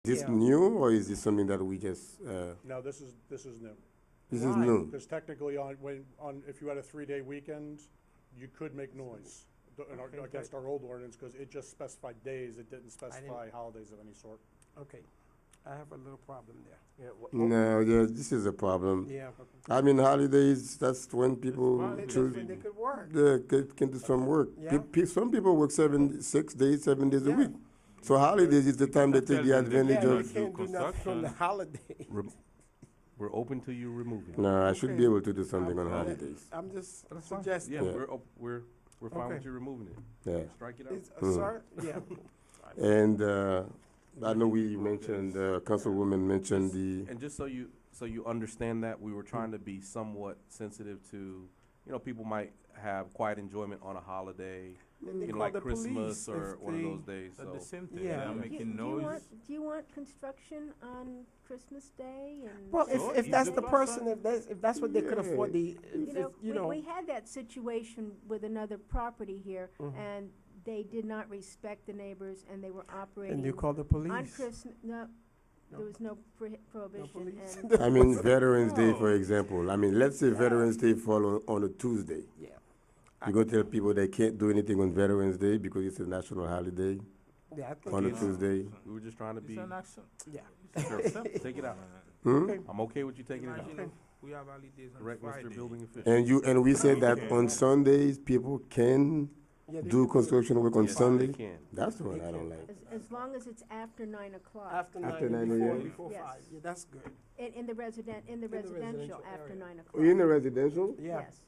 this Yeah. new, or is this something that we just, No, this is new. this is Why? new? Because technically if you had a 3-day weekend, you could make noise Okay, against our old ordinance, because it just specified days, it didn't specify holidays of any sort. Okay, I have a little problem there. No, yeah, this is a problem. Yeah. I mean, holidays, that's when people That's choose, when they could work. can do some work. Yeah. Some people work 6 days, 7 days a Yeah. week. So holidays is the time they take the tell them they advantage Yeah, cannot they of. can't do nothing on the construction. holiday. We're open to you removing it. No, I should be Okay. able to do something on I'm- holidays. I'm just That's fine. suggesting. Yeah, Yeah. we're fine with Okay. you removing it. Yeah. Strike it out. It's, Mm. Sir, yeah. And I know we mentioned, Councilwoman mentioned the, And just so you understand that, we were trying to be somewhat sensitive to, people might have quiet enjoyment on a holiday, Then they call like the Christmas police or if one of they- those days, At the so. same time, Yeah. they are Do making noise. Do you want construction on Christmas Day and? Well, So if if that's the the person, person- if that's what they could afford, You know, we had that situation with another property here, Mhm. and they did not respect the neighbors, and they were operating and you call the on police. Christmas, no, there No. was no prohibition, police. and, I mean, Veterans Day, for No. example. I mean, let's say Veterans Day fall on a Tuesday. Yeah. You go tell people they can't do anything on Veterans Day because it's a national holiday Yeah, I think on a it's- Tuesday. We were just trying to It's be, an action. Yeah. sure, take it out. Hmm? I'm okay with you taking it out. Imagine if we have holidays on Correct, Friday. Mr. Building Official. And we said that on Sundays, people can Yeah, they do can construction work on Yes, Sunday. they can. That's the one I don't like. as long as it's after 9 o'clock. After After 9 9 before, a.m.? before Yes. 5. Yeah, that's good. In the residential residential after area. 9 o'clock. Oh, in the residential? Yeah. Yes,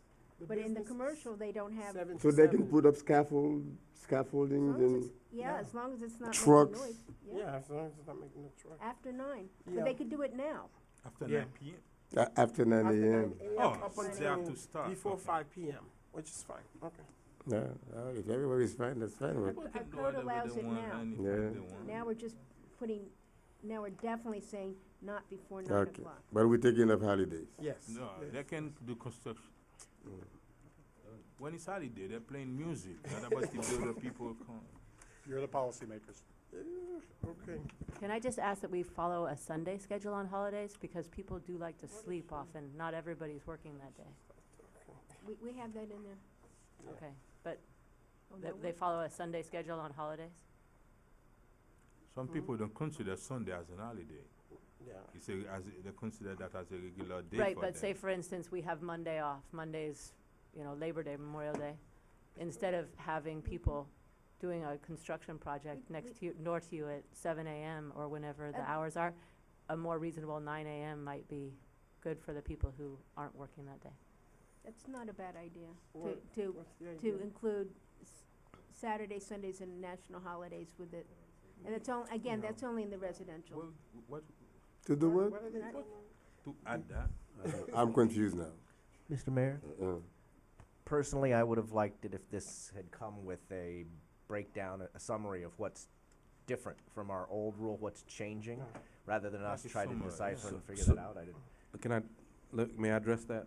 but in the commercial, they don't have, Seven So to they can seven. put up as scaffolding long as and, it's, yeah, as long as it's not making Trucks. noise, Yeah, as long as it's not making a truck. after 9. Yeah. But they could do it now. After Yeah. 9 p.m. after 9 After a.m. 9 a.m. Oh, up so they until have to start. before Okay. 5 p.m., which is fine. Okay. Yeah, if everybody's fine, that's fine. People Our can do code whatever allows they it want now. anytime Yeah. they want. Now we're just now we're definitely saying not before 9 Okay, o'clock. but we're taking up holidays. Yes. No, yes. they can do construction. When it's holiday, they're playing music. Not about the other people come. You're the policymakers. Okay. Can I just ask that we follow a Sunday schedule on holidays? Because people do like to sleep often. Not everybody's working that day. We have that in there. Okay, but Oh, they, no, they follow a Sunday schedule on holidays? Some people don't consider Sunday as an holiday. Yeah. They consider that as a regular day Right, for but them. say, for instance, we have Monday off. Monday's, Labor Day, Memorial Day. Instead of having people doing a construction project north to you at 7 a.m. or whenever the Uh, hours are, a more reasonable 9 a.m. might be good for the people who aren't working that day. That's not a bad idea, What- to what's the idea? include Saturdays, Sundays, and national holidays with it. And it's only, again, No. that's only in the residential. What To do what? What are they Not- putting? to add that? I'm confused now. Mr. Mayor, Uh, personally, I would have liked it if this had come with a breakdown, a summary of what's different from our old rule, what's changing, rather than us Like a try to summary, decipher yeah. and figure So- that out. I didn't. May I address that?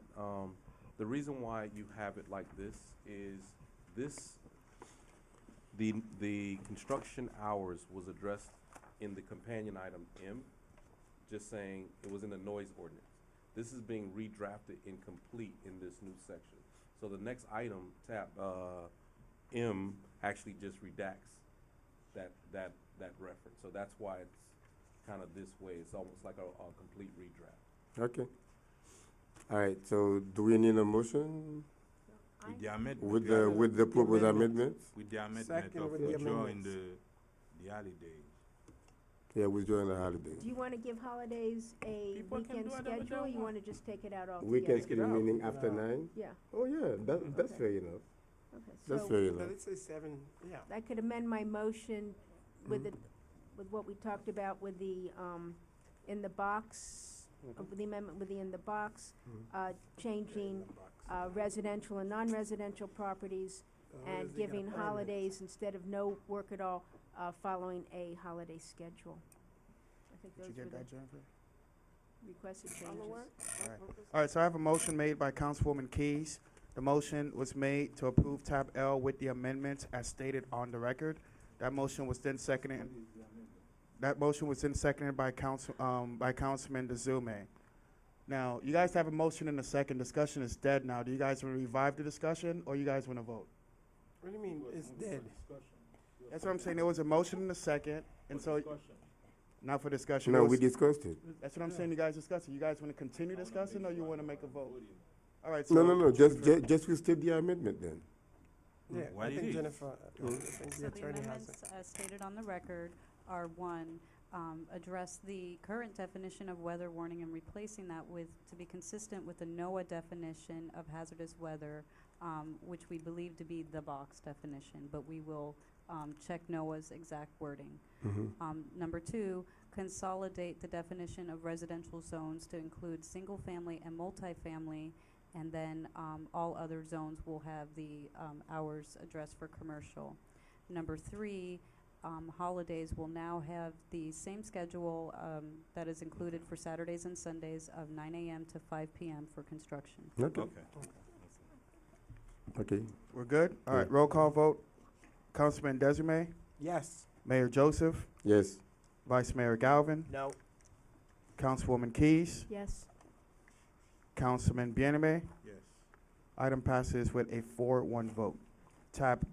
The reason why you have it like this is the construction hours was addressed in the companion item M, just saying it was in the noise ordinance. This is being redrafted incomplete in this new section. So the next item, tab, M, actually just redacts that reference. So that's why it's kind of this way. It's almost like a complete redraft. Okay. All right, so do we need a motion With the amendment. with the proposed amendments? With the amendment Second of with the withdrawing amendments. the holidays. Yeah, withdrawing the holiday. Do you want to give holidays a People can weekend do whatever they schedule, or you want. want to just take it out altogether? Weekends it out. meaning after No. 9? Yeah, Oh, yeah, that's Okay. fair enough. okay, That's so fair But enough. it says 7, yeah. I could amend my motion with it, with what we talked about with the, in the box, with the amendment with the in the box, changing, residential and non-residential properties, and giving holidays instead of no work at all, following a holiday schedule. I think those were the Jennifer? requested changes. All right, so I have a motion made by Councilwoman Keys. The motion was made to approve tab L with the amendments as stated on the record. That motion was then seconded. That motion was then seconded by Councilman DeZume. Now, you guys have a motion and a second. Discussion is dead now. Do you guys want to revive the discussion, or you guys want to vote? What do you mean, it's dead? That's what I'm saying. There was a motion and a second, and so, not for discussion. No, It was- we discussed it. That's what I'm saying, you guys discussing. You guys want to continue discussing, or you want to make a vote? All right, so. No, just restate the amendment then. Yeah, Why I do think you- Jennifer, I think So the the attorney has it. amendments, as stated on the record, are one, address the current definition of weather warning and replacing that with, to be consistent with the NOAA definition of hazardous weather, which we believe to be the box definition, but we will check NOAA's exact wording. Number two, consolidate the definition of residential zones to include single-family and multifamily, and then all other zones will have the hours addressed for commercial. Number three, holidays will now have the same schedule that is included for Saturdays and Sundays of 9 a.m. to 5 p.m. for construction. Okay, Okay. okay. We're good? All right, Yeah. roll call vote. Councilman Desume, Yes. Mayor Joseph, Yes. Vice Mayor Galvin, No, Councilwoman Keys, Yes. Councilman Bieneme. Yes. Item passes with a 4-1 vote. Tab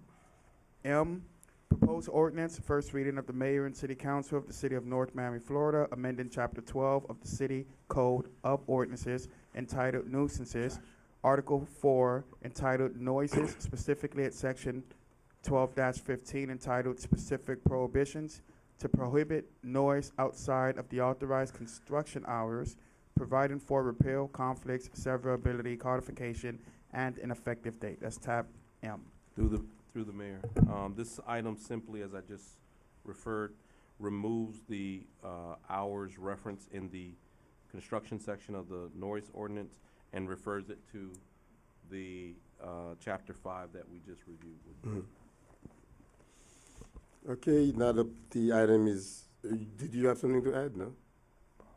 M, proposed ordinance, first reading of the mayor and city council of the city of North Miami, Florida, amending chapter 12 of the city code of ordinances entitled nuisances, article 4 entitled noises, specifically at section 12-15 entitled specific prohibitions, to prohibit noise outside of the authorized construction hours, providing for repeal, conflicts, severability, codification, and an effective date. That's tab M. Through the mayor, this item simply, as I just referred, removes the hours reference in the construction section of the noise ordinance and refers it to the chapter 5 that we just reviewed. Mhm. Okay, now the item is, did you have something to add, no?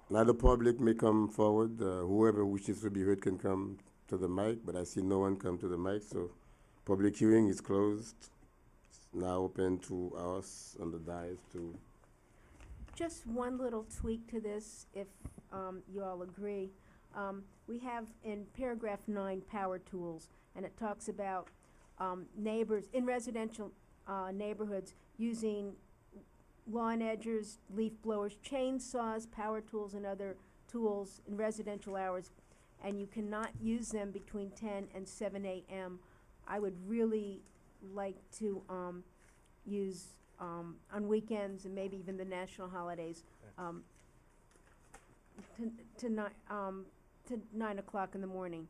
Now the public may come forward, whoever wishes to be heard can come to the mic, but I see no one come to the mic, so public hearing is closed. It's now open to us on the dais to, Just one little tweak to this, if you all agree. We have in paragraph 9, power tools, and it talks about neighbors in residential neighborhoods using lawn edgers, leaf blowers, chainsaws, power tools, and other tools in residential hours, and you cannot use them between 10 and 7 a.m. I would really like to use on weekends and maybe even the national holidays to 9 o'clock in the morning.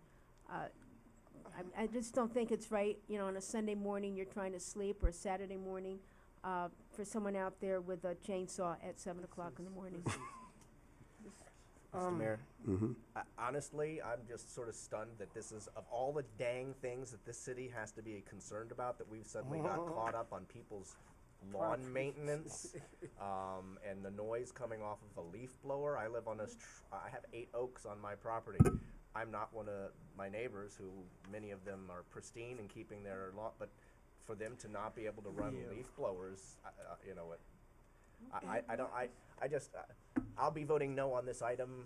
I just don't think it's right, you know, on a Sunday morning you're trying to sleep, or a Saturday morning, for someone out there with a chainsaw at 7 o'clock in the morning. Mr. Mayor. mhm. Honestly, I'm just sort of stunned that this is, of all the dang things that this city has to be concerned about, that we've suddenly got caught up on people's lawn maintenance, and the noise coming off of a leaf blower. I live on this, I have 8 oaks on my property. I'm not one of my neighbors who, many of them are pristine and keeping their lawn, but for them to not be able to run leaf blowers, you know, I'll be voting no on this item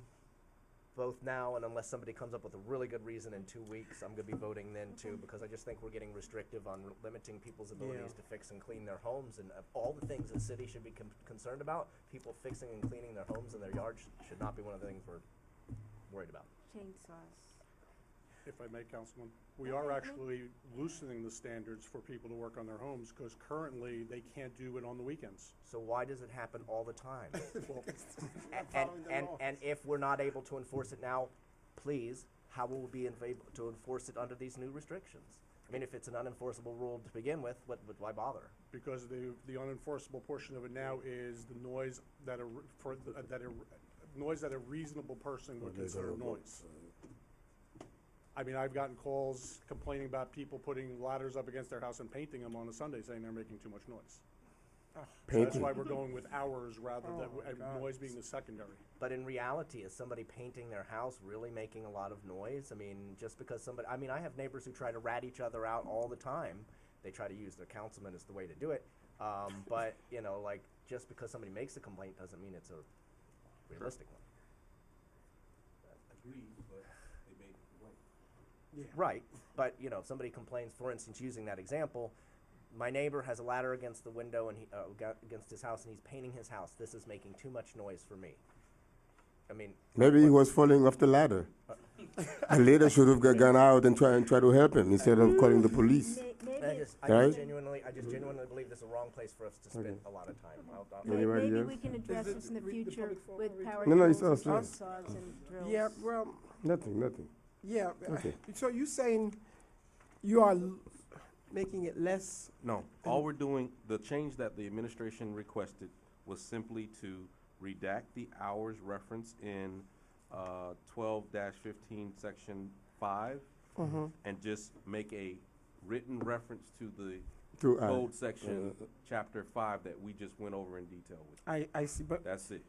both now and unless somebody comes up with a really good reason in 2 weeks, I'm gonna be voting then too, because I just think we're getting restrictive on limiting people's abilities to fix and clean their homes, and of all the things the city should be concerned about, people fixing and cleaning their homes and their yards should not be one of the things we're worried about. Chainsaws. If I may, Councilman, we are actually loosening the standards for people to work on their homes, because currently they can't do it on the weekends. So why does it happen all the time? Well, And if we're not able to enforce it now, please, how will we be able to enforce it under these new restrictions? I mean, if it's an unenforceable rule to begin with, why bother? because the unenforceable portion of it now is the noise that noise that a reasonable person would consider noise. I mean, I've gotten calls complaining about people putting ladders up against their house and painting them on a Sunday, saying they're making too much noise. So that's Painting. why we're going with hours rather than noise being the secondary. But in reality, is somebody painting their house really making a lot of noise? I mean, just because somebody, I mean, I have neighbors who try to rat each other out all the time. They try to use their councilman as the way to do it. But, you know, like, just because somebody makes a complaint doesn't mean it's a realistic one. Agreed, but they made the complaint. Yeah. Right, but, you know, if somebody complains, for instance, using that example, my neighbor has a ladder against the window and against his house, and he's painting his house. This is making too much noise for me. I mean, Maybe he was falling off the ladder. A lady should have gone out and try to help him instead of calling the police. Maybe, I Right? just genuinely believe this is a wrong place for us to spend Okay. a lot of time. Anybody maybe else? we can address it this in the the future public forum with already? power No, no, tools it's and us, yeah. saws and drills. Yeah, well, Nothing. yeah. Okay. So you saying you are making it less? No, all we're doing, the change that the administration requested was simply to redact the hours referenced in 12-15, section 5, and just make a written reference to the To code section, chapter 5 that we just went over in detail with. I see, but That's it.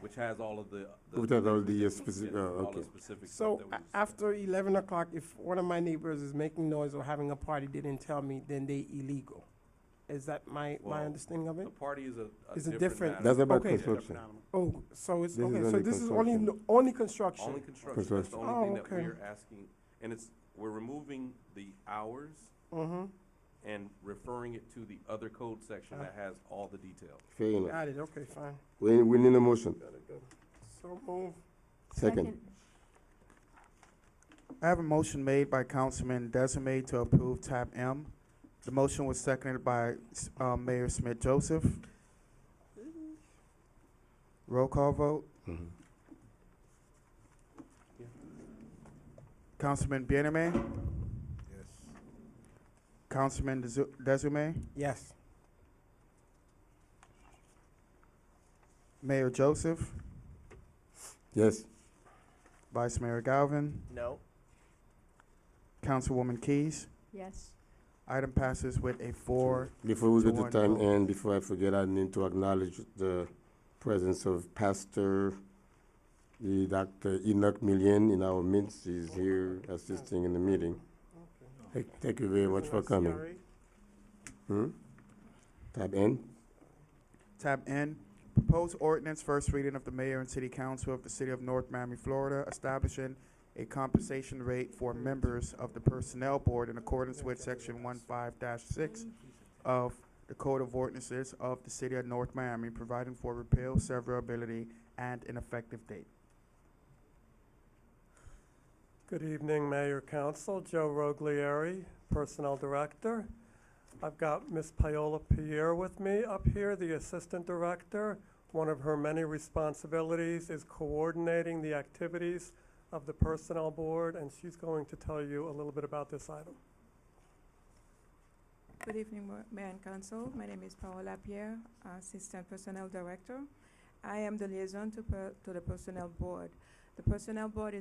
Which has all of the. Which has all the, yeah, specific- all okay. the specific stuff so that we discussed. after 11 o'clock, if one of my neighbors is making noise or having a party, they didn't tell me, then they illegal. Is that my Well, understanding of it? The party is Is a a different- different matter. That's about Okay. construction. Oh, so it's This is okay. So only this is construction. only construction. Only construction, that's the Construction. only thing that Oh, okay. we're asking, and we're removing the hours Mm-hmm. and referring it to the other code section that has all the details. Fair enough. Got it. Okay, fine. We need a motion. So move. Second. I have a motion made by Councilman Desiree to approve tab M. The motion was seconded by Mayor Smith Joseph. Roll call vote. Mhm. Councilman Bienemé. Yes. Councilman Desiree. Yes. Mayor Joseph. Yes. Vice Mayor Galvin. No, Councilwoman Keys. Yes. Item passes with a 4. Before we To get to one time vote. end, before I forget, I need to acknowledge the presence of Pastor Dr. Enoch Millian in our midst. He's here assisting in the meeting. Thank you very much for coming. Tab N. Tab N, proposed ordinance, first reading of the mayor and city council of the city of North Miami, Florida, establishing a compensation rate for members of the personnel board in accordance with section 15-6 of the Code of Ordinances of the city of North Miami, providing for repeal, severability, and an effective date. Good evening, Mayor Council. Joe Roglieri, Personnel Director. I've got Ms. Paola Pierre with me up here, the Assistant Director. One of her many responsibilities is coordinating the activities of the Personnel Board, and she's going to tell you a little bit about this item. Good evening, Mayor and Council. My name is Paola Pierre, Assistant Personnel Director. I am the liaison to the Personnel Board. The Personnel Board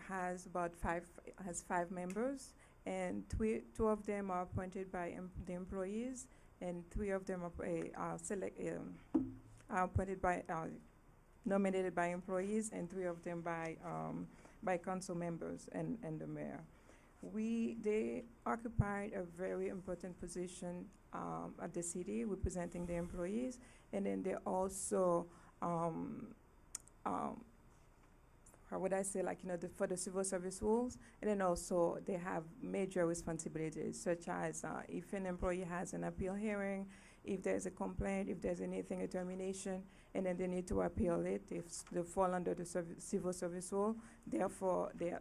has five members, and two of them are appointed by the employees, and 3 of them are appointed by nominated by employees, and 3 of them by council members and the mayor. They occupied a very important position at the city, representing the employees, and then they also, how would I say, for the civil service rules, and then also they have major responsibilities, such as if an employee has an appeal hearing, if there's a complaint, if there's anything, a termination, and then they need to appeal it if they fall under the civil service rule. Therefore, the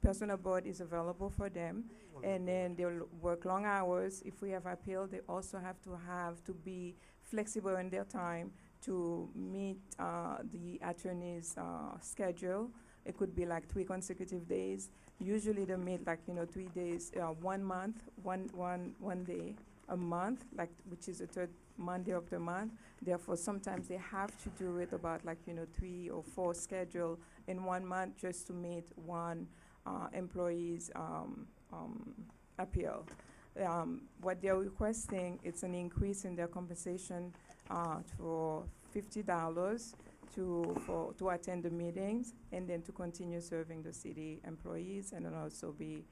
personnel board is available for them, and then they'll work long hours. If we have appeal, they also have to be flexible in their time to meet the attorney's schedule. It could be like 3 consecutive days. Usually they meet 3 days, 1 month, one day a month, which is the 3rd Monday of the month. Therefore, sometimes they have to do it about 3 or 4 schedule in 1 month just to meet one employee's appeal. What they're requesting, it's an increase in their compensation for $50 to attend the meetings, and then to continue serving the city employees, and then also be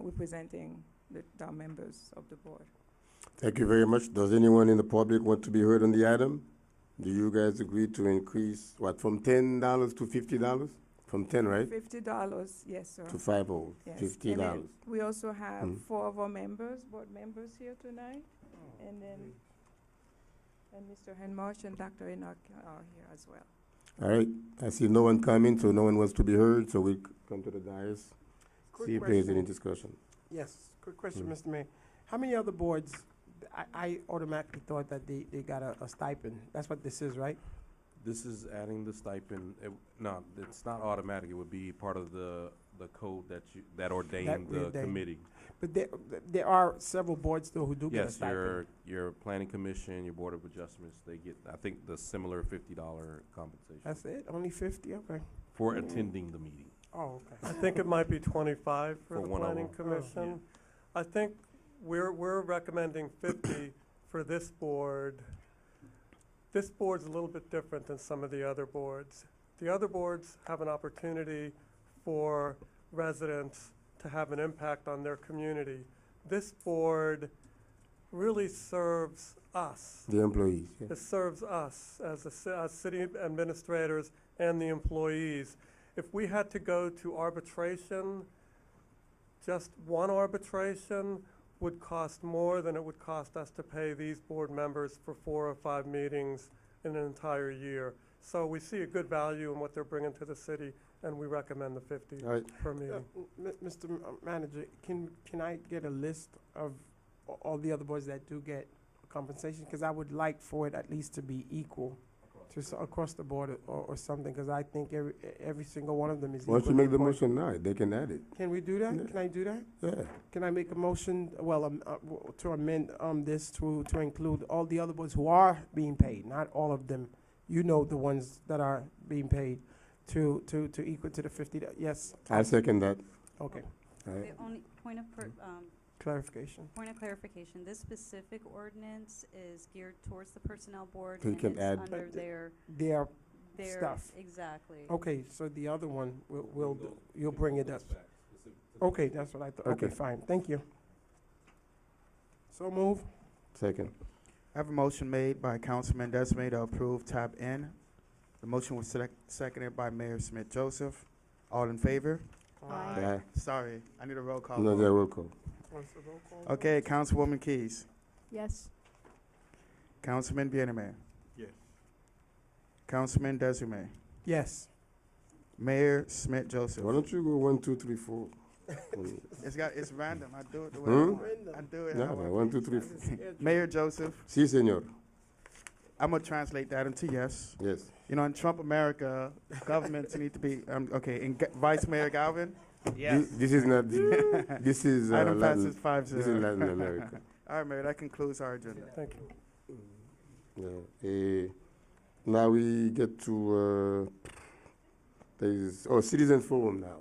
representing the members of the board. Thank you very much. Does anyone in the public want to be heard on the item? Do you guys agree to increase, what, from $10 to $50? From 10, right? $50, yes, sir. To 50, Yes. $50. And then we also have Mm. 4 of our members, board members here tonight. And then, and Mr. Henmarsh and Dr. Enoch are here as well. All right, I see no one coming, so no one wants to be heard, so we come to the dais. Quick See if there's any question. discussion. Yes, quick question, Mm. Mr. Mayor. How many other boards, I automatically thought that they got a stipend. That's what this is, right? This is adding the stipend, no, it's not automatic, it would be part of the code that ordained the ordained. committee. But there are several boards though who do get a Yes, stipend. your planning commission, your board of adjustments, they get, I think, the similar $50 compensation That's it? Only 50? Okay. for attending the meeting. Oh, okay. I think it might be 25 For for the one of planning them. commission. I think we're recommending 50 for this board. This board's a little bit different than some of the other boards. The other boards have an opportunity for residents to have an impact on their community. This board really serves us. The employees, yeah. It serves us as as city administrators and the employees. If we had to go to arbitration, just one arbitration would cost more than it would cost us to pay these board members for 4 or 5 meetings in an entire year. So we see a good value in what they're bringing to the city, and we recommend the 50 All right, per meeting. Mr. Manager, can I get a list of all the other boards that do get compensation? Because I would like for it at least to be equal to across the board or something, because I think every single one of them is equal. why don't you make the motion now? They can add it. Can we do that? Yeah. Can I do that? Yeah. Can I make a motion, to amend this to include all the other boards who are being paid, not all of them, you know, the ones that are being paid, to equal to the 50, yes? I second that. Okay, All right. The only clarification. point of clarification, this specific ordinance is geared towards the personnel board So you and can it's add- under their, Their stuff. exactly. Okay, so the other one, you'll bring it up. Okay, that's what I thought. Okay, Okay. fine, thank you. So move. Second. I have a motion made by Councilman Desmay to approve tab N. The motion was seconded by Mayor Smith Joseph. All in favor? Aye. Aye. Sorry, I need a roll call. No, vote. there will call. What's the roll call? Okay, Councilwoman Keys, Yes. Councilman Bienemay, Yes. Councilman Desumay, Yes. Mayor Smith Joseph. Why don't you go 1, 2, 3, 4? It's random. I do it the way Hmm? I want. I do it. No, how I no, 1, 2, feel. 3, 4. Mayor Joseph, Si, senor. I'm gonna translate that into yes. Yes. You know, in Trump America, governments need to be okay. And Vice Mayor Galvin, This is not, this is item Latin, passes 5-0. this is Latin America. All right, Mayor, that concludes our agenda. Thank you. Yeah. Now we get to, Citizens Forum now.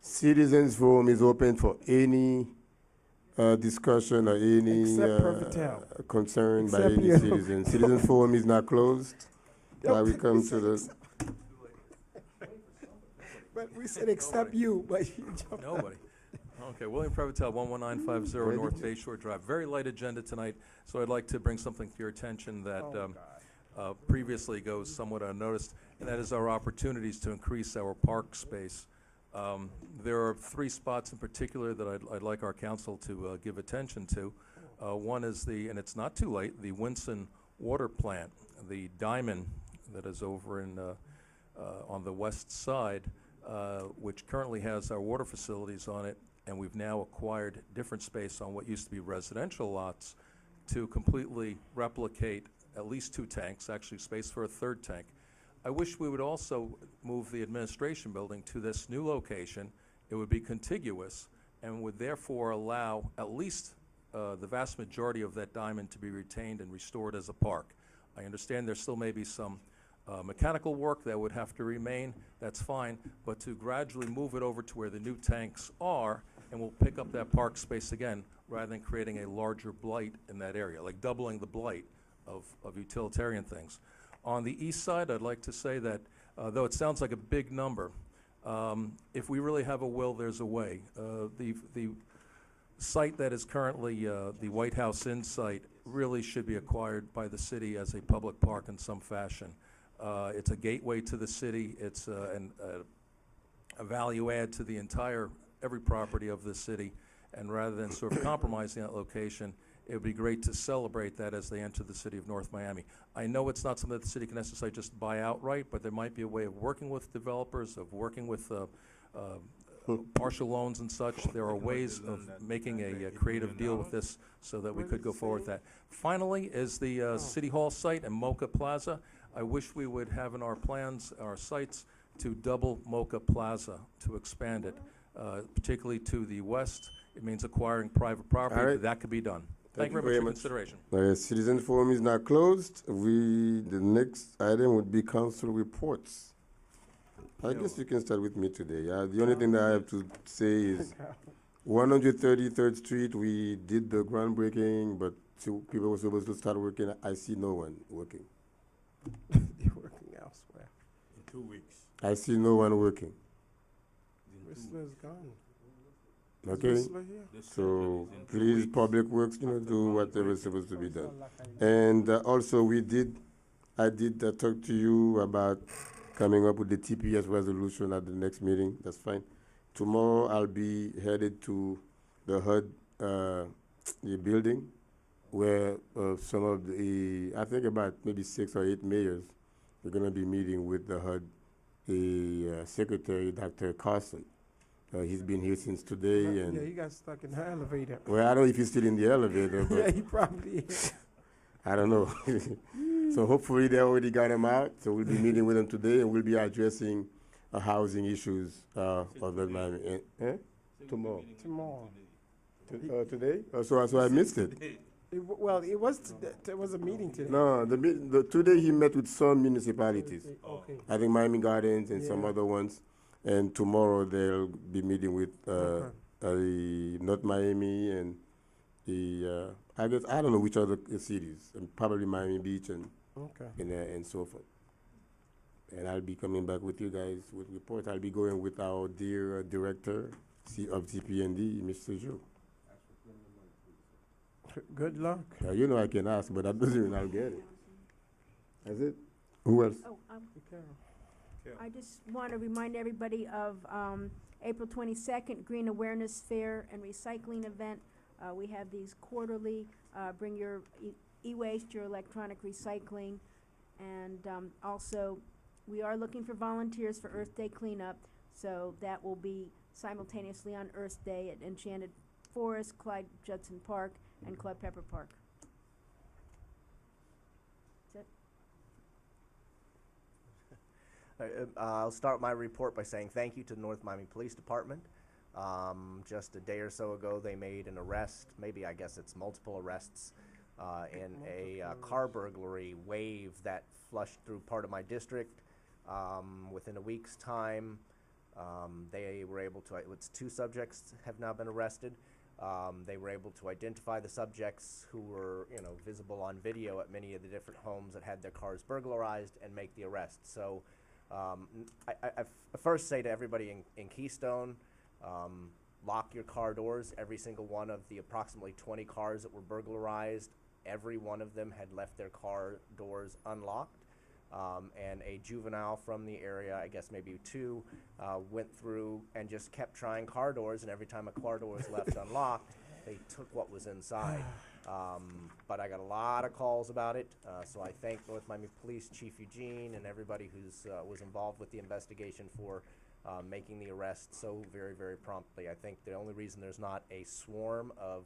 Citizens Forum is open for any discussion or any Except Pervitel. concern by Except any you. citizen. Citizens Forum is not closed. Now we come to the, But we said except you, but you jumped. Nobody. Okay, William Prevotel, 11950 Ready? North Bay Shore Drive. Very light agenda tonight, so I'd like to bring something to your attention that previously goes somewhat unnoticed, and that is our opportunities to increase our park space. There are 3 spots in particular that I'd like our council to give attention to. One is and it's not too late, the Winson Water Plant, the diamond that is over on the west side, which currently has our water facilities on it, and we've now acquired different space on what used to be residential lots to completely replicate at least 2 tanks, actually space for a 3rd tank. I wish we would also move the administration building to this new location. It would be contiguous and would therefore allow at least the vast majority of that diamond to be retained and restored as a park. I understand there still may be some mechanical work that would have to remain, that's fine, but to gradually move it over to where the new tanks are, and we'll pick up that park space again, rather than creating a larger blight in that area, like doubling the blight of utilitarian things. On the east side, I'd like to say that, though it sounds like a big number, if we really have a will, there's a way. The site that is currently the White House Inn site really should be acquired by the city as a public park in some fashion. It's a gateway to the city. It's a value add to the every property of the city. And rather than sort of compromising that location, it would be great to celebrate that as they enter the city of North Miami. I know it's not something that the city can necessarily just buy outright, but there might be a way of working with developers, of working with partial loans and such. There are ways of making a creative deal with this so that we could go forward with that. Finally is the City Hall site and Mocha Plaza. I wish we would have in our plans, our sites, to double Mocha Plaza, to expand it, particularly to the west. It means acquiring private property, All right. but that could be done. Thank you very much for your consideration. Citizen forum is now closed. The next item would be council reports. I guess you can start with me today. The only thing that I have to say is 133rd Street, we did the groundbreaking, but two people were supposed to start working. I see no one working. They're working elsewhere. In 2 weeks. I see no one working. Whistler's gone. Okay? Whistler here? So please, Public Works, do whatever is supposed to be done. And also, I did talk to you about coming up with the TPS resolution at the next meeting. That's fine. Tomorrow, I'll be headed to the HUD, the building, where some of I think about maybe 6 or 8 mayors, we're going to be meeting with the HUD, the Secretary, Dr. Carson. He's been here since today, and Yeah, he got stuck in the elevator. well, I don't know if he's still in the elevator, but Yeah, he probably is. I don't know. So hopefully they already got him out. So we'll be meeting with him today, and we'll be addressing housing issues of the Miami. Tomorrow. Tomorrow. Today? So I missed it. Well, it was a meeting today. No, today he met with some municipalities. Okay. I think Miami Gardens and some Yeah. other ones. And tomorrow they'll be meeting with Okay. the North Miami and I guess I don't know which other cities, and probably Miami Beach and Okay. and so forth. And I'll be coming back with you guys with reports. I'll be going with our dear director of TPND, Mr. Joe. Good luck. You know I can ask, but that doesn't mean I'll get it. That's it. Who else? Oh, Be careful. I just want to remind everybody of April 22nd, Green Awareness Fair and Recycling Event. We have these quarterly, bring your e-waste, your electronic recycling. And also, we are looking for volunteers for Earth Day cleanup. So that will be simultaneously on Earth Day at Enchanted Forest, Clyde Judson Park, and Club Pepper Park. I'll start my report by saying thank you to the North Miami Police Department. Just a day or so ago, they made an arrest, maybe I guess it's multiple arrests, in a car burglary wave that flushed through part of my district. Within a week's time, they were able to, it's 2 subjects have now been arrested. They were able to identify the subjects who were, visible on video at many of the different homes that had their cars burglarized and make the arrest. So I first say to everybody in Keystone, lock your car doors. Every single one of the approximately 20 cars that were burglarized, every one of them had left their car doors unlocked. And a juvenile from the area, I guess maybe 2, went through and just kept trying car doors, and every time a car door was left unlocked, they took what was inside. But I got a lot of calls about it, so I thank North Miami Police, Chief Eugene, and everybody who's was involved with the investigation for making the arrest so very, very promptly. I think the only reason there's not a swarm of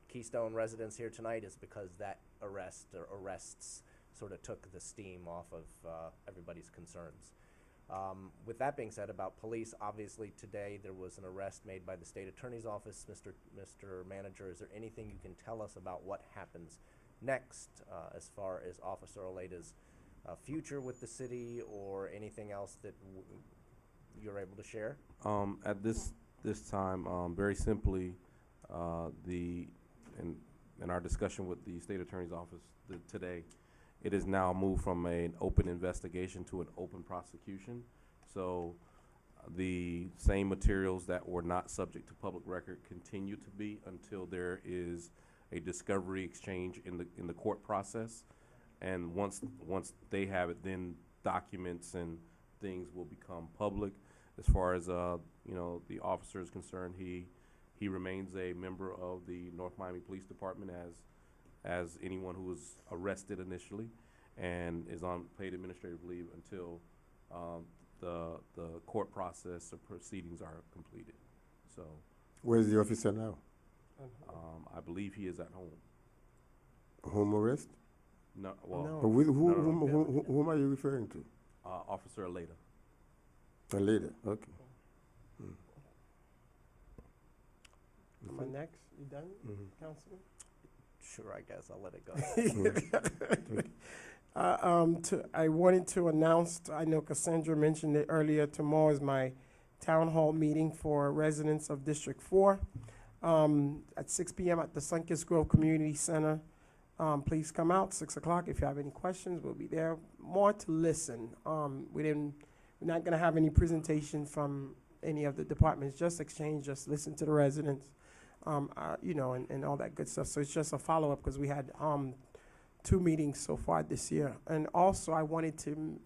Keystone residents here tonight is because that arrest or arrests sort of took the steam off of everybody's concerns. With that being said about police, obviously today there was an arrest made by the State Attorney's Office. Mr. Manager, is there anything you can tell us about what happens next as far as Officer Oleda's future with the city, or anything else that you're able to share? At this time, very simply, in our discussion with the State Attorney's Office today, it is now moved from an open investigation to an open prosecution. So The same materials that were not subject to public record continue to be until there is a discovery exchange in the court process. And once they have it, then documents and things will become public. As far as the officer is concerned, he remains a member of the North Miami Police Department as anyone who was arrested initially, and is on paid administrative leave until the court process or proceedings are completed. So Where's the officer now? I believe he is at home. Home arrest? No, well, No. Whom are you referring to? Officer Aleda. Later, okay. Am I next? You done, Mhm. Councilman? Sure, I guess, I'll let it go. I wanted to announce, I know Cassandra mentioned it earlier, tomorrow is my town hall meeting for residents of District 4 at 6 p.m. at the Sunkist Grove Community Center. Please come out, 6 o'clock. If you have any questions, we'll be there. More to listen. We're not going to have any presentation from any of the departments, just exchange, just listen to the residents, and all that good stuff. So it's just a follow-up because we had 2 meetings so far this year. And also, I wanted to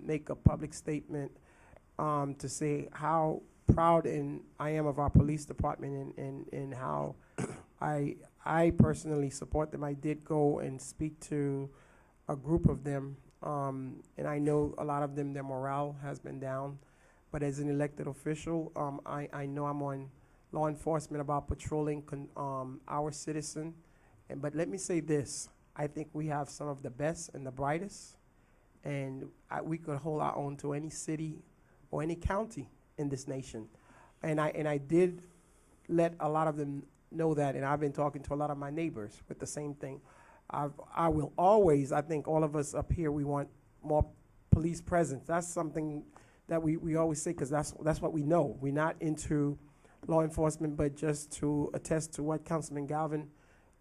make a public statement to say how proud I am of our police department and how I personally support them. I did go and speak to a group of them, and I know a lot of them, their morale has been down. But as an elected official, I know I'm on law enforcement about patrolling our citizen. But let me say this. I think we have some of the best and the brightest, and we could hold our own to any city or any county in this nation. And I did let a lot of them know that, and I've been talking to a lot of my neighbors with the same thing. I will always, I think all of us up here, we want more police presence. That's something that we always say, because that's what we know. We're not into law enforcement, but just to attest to what Councilman Galvin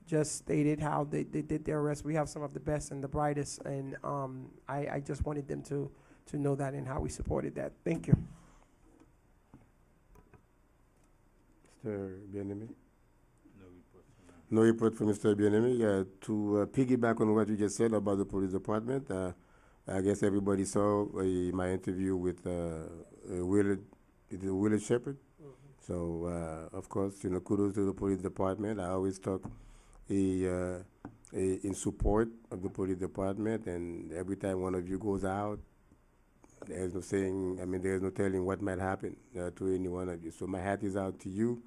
just stated, how they did their arrest. We have some of the best and the brightest, and I just wanted them to know that and how we supported that. Thank you. Mr. Bienemi? No report from Mr. Bienemi. To piggyback on what you just said about the police department, I guess everybody saw my interview with Willard Shepherd. So, of course, kudos to the police department. I always talk in support of the police department, and every time one of you goes out, there's no saying, there's no telling what might happen to any one of you. So my hat is out to you,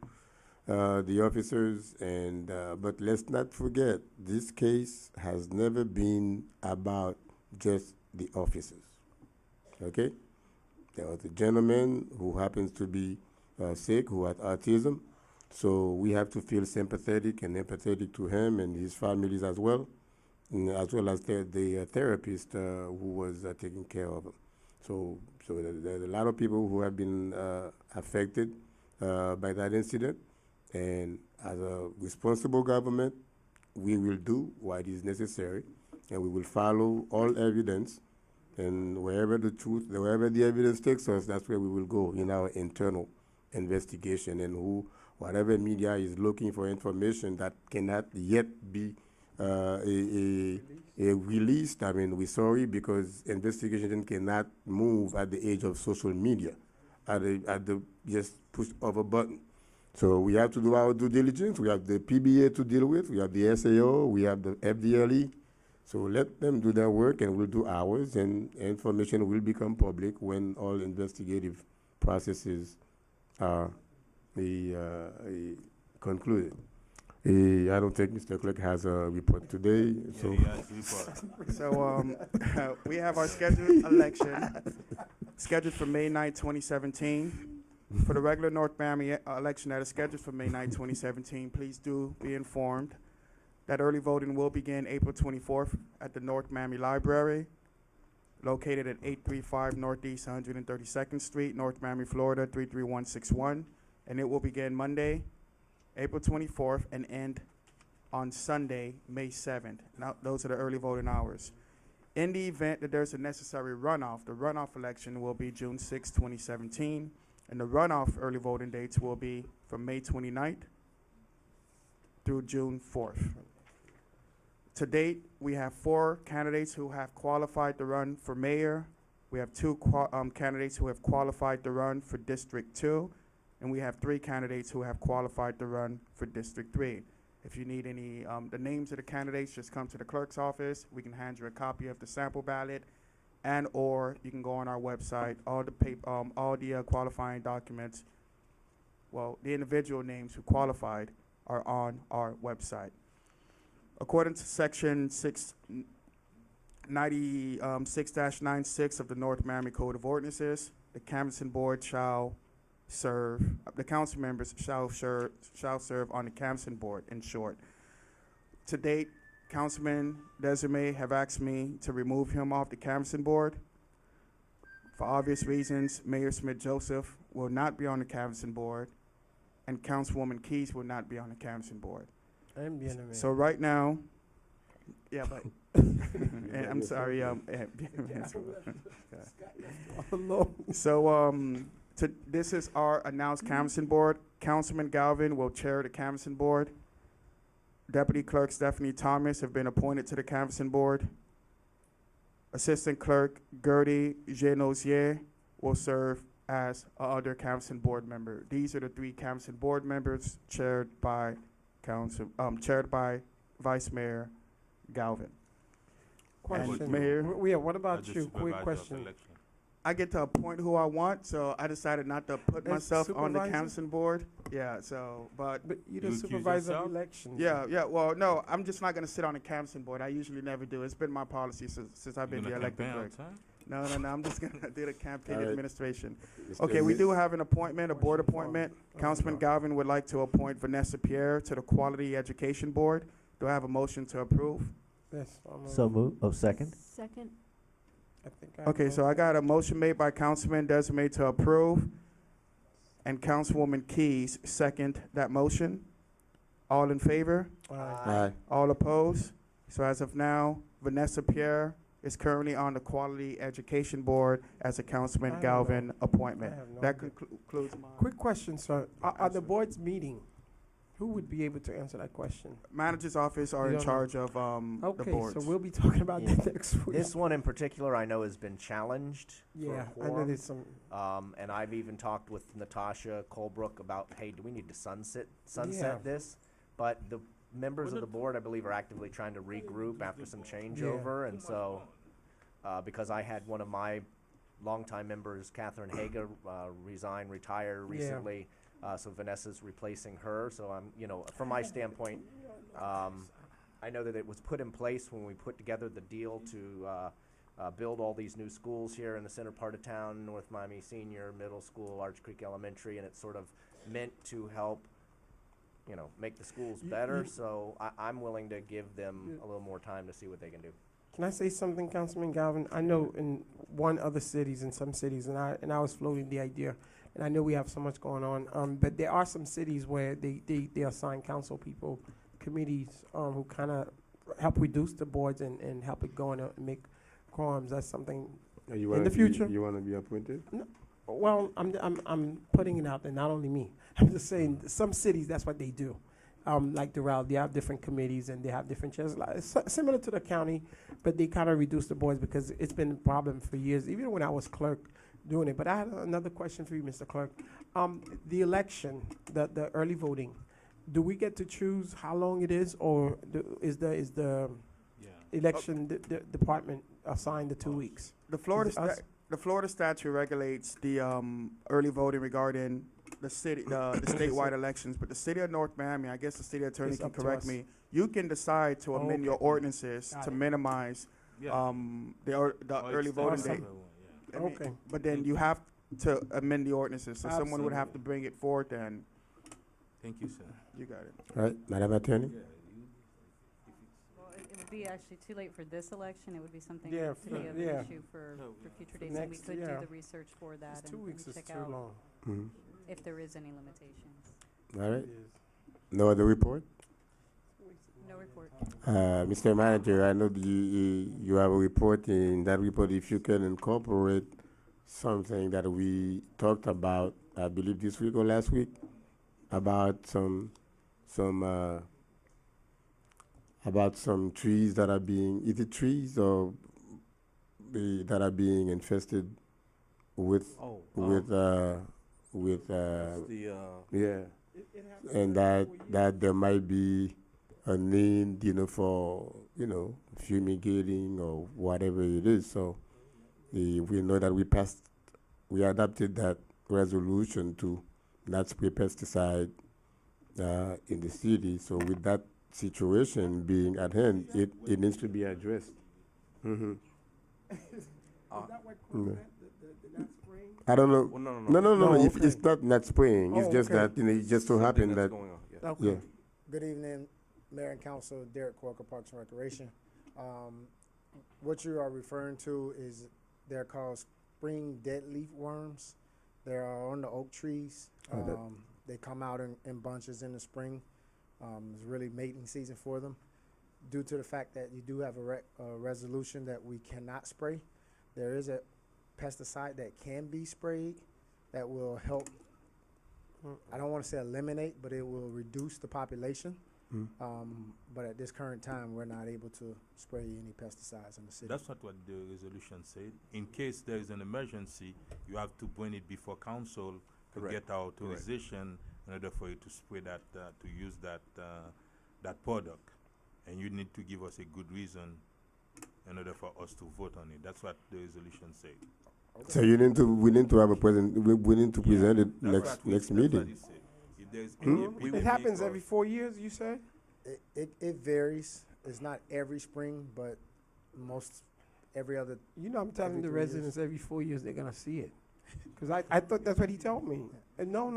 the officers, but let's not forget, this case has never been about just the officers, okay? There was a gentleman who happens to be sick, who had autism, so we have to feel sympathetic and empathetic to him and his families as well as the therapist who was taking care of him. So there's a lot of people who have been affected by that incident, and as a responsible government, we will do what is necessary, and we will follow all evidence, and wherever the evidence takes us, that's where we will go in our internal investigation, and whatever media is looking for information that cannot yet be released. We're sorry, because investigation cannot move at the age of social media, at the just push of a button. So we have to do our due diligence. We have the PBA to deal with. We have the SAO. We have the FDLE. So let them do their work, and we'll do ours, and information will become public when all investigative processes are concluded. I don't think Mr. Clerk has a report today. So, So we have our scheduled election scheduled for May 9, 2017. For the regular North Miami election that is scheduled for May 9, 2017, please do be informed that early voting will begin April 24th at the North Miami Library, located at 835 Northeast 132nd Street, North Miami, Florida 33161, and it will begin Monday, April 24th, and end on Sunday, May 7th. Now, those are the early voting hours. In the event that there's a necessary runoff, the runoff election will be June 6, 2017. And the runoff early voting dates will be from May 29th through June 4th. To date, we have 4 candidates who have qualified to run for mayor. We have 2 candidates who have qualified to run for District 2, and we have 3 candidates who have qualified to run for District 3. If you need any, the names of the candidates, just come to the clerk's office. We can hand you a copy of the sample ballot, and or you can go on our website. All the qualifying documents, well, the individual names who qualified are on our website. According to Section 696-96 of the North Miami Code of Ordinances, the canvassing board shall serve, the council members shall serve on the canvassing board, in short. To date, Councilman Desiree have asked me to remove him off the canvassing board. For obvious reasons, Mayor Smith-Joseph will not be on the canvassing board, and Councilwoman Keys will not be on the canvassing board. I'm being a man. So right now, yeah, but, and I'm sorry, so, this is our announced canvassing board. Councilman Galvin will chair the canvassing board. Deputy Clerk Stephanie Thomas have been appointed to the canvassing board. Assistant Clerk Gertie Genosier will serve as a other canvassing board member. These are the 3 canvassing board members chaired by Vice Mayor Galvin. Question. Mayor, What about you? Quick question. I get to appoint who I want, so I decided not to put As myself on the supervisor? canvassing board. Yeah, so, but But you're the You accuse supervisor of yourself? election. yeah, well, no, I'm just not gonna sit on the canvassing board. I usually never do. It's been my policy since I've been the elected clerk. No, I'm just gonna do the campaign All right. administration. Mr. Okay, we Mi- do have an appointment, a board appointment. Councilman Galvin would like to appoint Vanessa Pierre to the Quality Education Board. Do I have a motion to approve? Yes. So move. Oh, second. Second. I think Okay, so I got a motion made by Councilman Desiree to approve, and Councilwoman Keys second that motion. All in favor? Aye. All opposed? So as of now, Vanessa Pierre is currently on the Quality Education Board as a I Councilman have Galvin no- appointment. I have no That idea. concludes my. Quick question, sir. Are the boards meeting? Who would be able to answer that question? Manager's office are You in don't charge of the Okay, boards. so we'll be talking about Yeah. that next week. This one in particular, I know has been challenged for Yeah, a I know quorum. there's some, And I've even talked with Natasha Colebrook about, hey, do we need to sunset Yeah. this? But the members of the board, I believe, are actively trying to regroup after some changeover, and so, because I had one of my longtime members, Catherine Haga, retire recently. So Vanessa's replacing her, so I'm, from my standpoint, I know that it was put in place when we put together the deal to build all these new schools here in the center part of town, North Miami Senior, Middle School, Arch Creek Elementary, and it's sort of meant to help, make the schools better, so I'm willing to give them a little more time to see what they can do. can I say something, Councilman Galvin? I know in some cities, and I was floating the idea, and I know we have so much going on, but there are some cities where they assign council people, committees, who kind of help reduce the boards and help it go and make quorums. That's something. You In wanna the future? You want to be appointed? Well, I'm putting it out there, not only me. I'm just saying, some cities, that's what they do. Like Doral, they have different committees and they have different chairs, similar to the county, but they kind of reduce the boards because it's been a problem for years, even when I was clerk doing it. But I had another question for you, Mr. Clerk. The election, the early voting, do we get to choose how long it is, or is the election department assigned the 2 weeks? The Florida Is it us? the Florida statute regulates the early voting regarding the statewide elections, but the city of North Miami, I guess the city attorney It's can up to correct us. me. You can decide to amend your Okay. ordinances Got to it. minimize the early voting date. I mean, Okay. But then you have to amend the ordinances, so someone would have to Absolutely. bring it forth, and Thank you, sir. you got it. All right, Madam Attorney? Well, it would be actually too late for this election. It would be something Yeah, to be of yeah. an issue for future dates, and we next- could yeah. do the research for that It's 2 and weeks is check too out long. Mhm. if there is any limitations. All right. It is. No other report? No report. Mr. Manager, I know you have a report. In that report, if you can incorporate something that we talked about I believe this week or last week, about some trees that are being, is it trees or that are being infested with The, yeah, and that there might be a need, for fumigating or whatever it is. So we know that we adopted that resolution to not spray pesticide in the city. So with that situation being at hand, it needs to be addressed. Mm-hmm. I don't know. Well, No. No, If okay. it's not spraying, it's Oh, just okay. that it just so something happened that's that going on, yeah. Okay. yeah. Good evening, Mayor and Council, Derek Corker, Parks and Recreation. What you are referring to is they're called spring dead leaf worms. They're on the oak trees. They come out in bunches in the spring. It's really mating season for them. Due to the fact that you do have a resolution that we cannot spray, there is a pesticide that can be sprayed that will help, I don't want to say eliminate, but it will reduce the population. But at this current time, we're not able to spray any pesticides in the city. That's not what the resolution said. In case there is an emergency, you have to bring it before council to Correct. get authorization in order for you to spray that, to use that product. And you need to give us a good reason in order for us to vote on it. That's what the resolution said. So we need to have a present. We need to present it next That's what meeting. he said. If there's It happens every 4 years, you say? It varies. It's not every spring, but most every other. You know, I'm telling Every the 3 years. residents every 4 years they're gonna see it. Cause I thought that's what he told me. And no,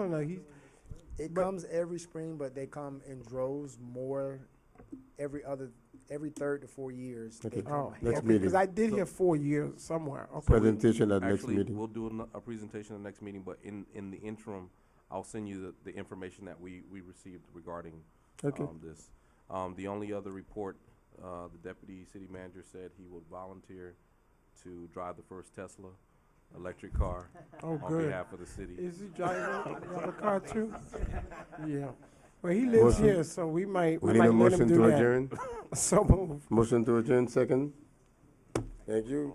It But- comes every spring, but they come in droves more every 3rd to 4 years. Okay. They come Next heavy. okay, meeting. cause I did hear 4 years somewhere. Okay. Presentation at next Actually, meeting. we'll do a presentation at the next meeting, but in the interim, I'll send you the information that we received regarding Okay. this. The only other report, the deputy city manager said he would volunteer to drive the first Tesla electric car Oh, on good. behalf of the city. Is he driving a car too? Yeah. Well, he lives Motion. here, so we might We need a let him motion do to that. adjourn. So move. Motion to adjourn, second. Thank you.